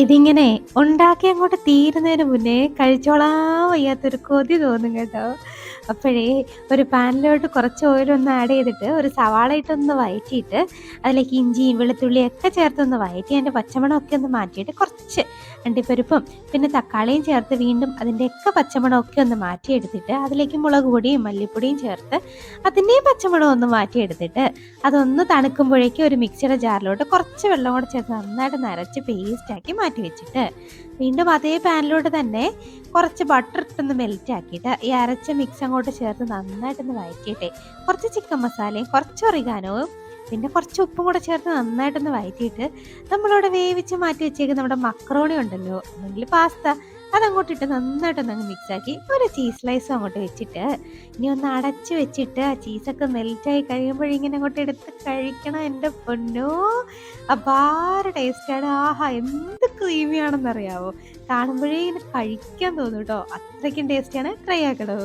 ഇതിങ്ങനെ ഉണ്ടാക്കി അങ്ങോട്ട് തീരുന്നതിന് മുന്നേ കഴിച്ചോളാൻ വയ്യാത്തൊരു കൊതി തോന്നും കേട്ടോ. അപ്പോഴേ ഒരു പാനിലോട്ട് കുറച്ച് ഓയിലൊന്ന് ആഡ് ചെയ്തിട്ട് ഒരു സവാള ഇട്ടൊന്ന് വഴറ്റിയിട്ട് അതിലേക്ക് ഇഞ്ചിയും വെളുത്തുള്ളിയും ഒക്കെ ചേർത്തൊന്ന് വഴറ്റി അതിൻ്റെ പച്ചമണമൊക്കെ ഒന്ന് മാറ്റിയിട്ട് കുറച്ച് അണ്ടിപ്പരിപ്പും പിന്നെ തക്കാളിയും ചേർത്ത് വീണ്ടും അതിൻ്റെയൊക്കെ പച്ചമണമൊക്കെ ഒന്ന് മാറ്റിയെടുത്തിട്ട് അതിലേക്ക് മുളക് പൊടിയും മല്ലിപ്പൊടിയും ചേർത്ത് അതിൻ്റെയും പച്ചമണം ഒന്ന് മാറ്റിയെടുത്തിട്ട് അതൊന്ന് തണുക്കുമ്പോഴേക്കും ഒരു മിക്സിയുടെ ജാറിലോട്ട് കുറച്ച് വെള്ളം കൂടെ ചേർത്ത് നന്നായിട്ട് നരച്ച് പേസ്റ്റാക്കി മാറ്റി വെച്ചിട്ട് വീണ്ടും അതേ പാനിലോട്ട് തന്നെ കുറച്ച് ബട്ടർ ഇട്ടൊന്ന് മെൽറ്റ് ആക്കിയിട്ട് ഈ അരച്ച മിക്സ് അങ്ങോട്ട് ചേർത്ത് നന്നായിട്ടൊന്ന് വഴറ്റിയിട്ടെ കുറച്ച് ചിക്കൻ മസാലയും കുറച്ച് ഒറിഗാനോവും പിന്നെ കുറച്ച് ഉപ്പും കൂടെ ചേർത്ത് നന്നായിട്ടൊന്ന് വഴറ്റിയിട്ട് നമ്മളിവിടെ വേവിച്ച് മാറ്റി വെച്ചേക്ക് നമ്മുടെ മക്രോണി ഉണ്ടല്ലോ അല്ലെങ്കിൽ പാസ്ത അതങ്ങോട്ട് ഇട്ട് നന്നായിട്ടൊന്ന് അങ്ങ് മിക്സാക്കി ഒരു ചീസ് സ്ലൈസും അങ്ങോട്ട് വെച്ചിട്ട് ഇനി ഒന്ന് അടച്ച് വെച്ചിട്ട് ആ ചീസൊക്കെ മെൽറ്റായി കഴിയുമ്പോഴിങ്ങനെ അങ്ങോട്ട് എടുത്ത് കഴിക്കണം എൻ്റെ പൊന്നോ. അപാര ടേസ്റ്റാണ്. ആഹാ എന്ത് ക്രീമിയാണെന്നറിയാവോ. കാണുമ്പോഴേ ഇങ്ങനെ കഴിക്കാൻ തോന്നും കേട്ടോ. അത്രയ്ക്കും ടേസ്റ്റിയാണ്. ട്രൈ ആക്കണോ.